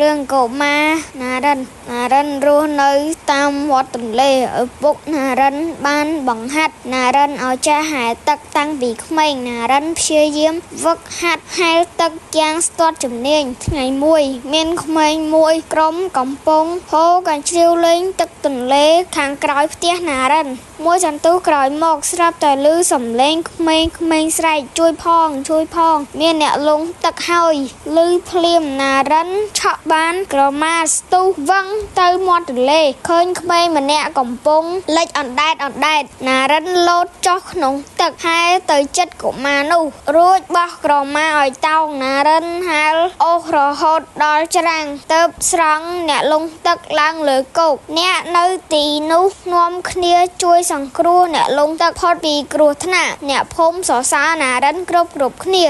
រឿងកុមារណារិនរស់នៅតាមវត្តទន្លេឪពុកណារិនបានបង្ហាត់ណារិនឲ្យចេះហែលទឹកតាំងពីក្មេងណារិនព្យាយាមហ្វឹកហាត់ហែលទឹកយ៉ាងស្ទាត់ជំនាញថ្ងៃមួយមានក្មេងមួយក្រុមកំពុងហូរកញ្ជ្រៀវលេងទឹកទន្លេខាងក្រោយផ្ទះណារិនមួយចន្ទុះក្រោយមកស្រាប់តែឮសំឡេងក្មេងស្រែកជួយផងមានអ្នកលង់ទឹកហើយឮភ្លាមណារិនឆក់បានក្រមាស្ទុះវឹងទៅមាត់ទន្លេឃើញក្មេងម្នាក់កំពុងលិចអណ្ដែតណារិនលោតចុះក្នុងទឹកហែលទៅជិតកុមារនោះរួចបោះក្រមាឲ្យតោងណារិនហែលអូសរហូតដល់ច្រាំងទើបស្រង់អ្នកលង់ទឹកឡើងលើគោកអ្នកនៅទីនោះនាំគ្នាជួយសង្គ្រោះអ្នកលង់ទឹកផុតពីគ្រោះថ្នាក់អ្នកភូមិសរសើរណារិនគ្រប់គ្នា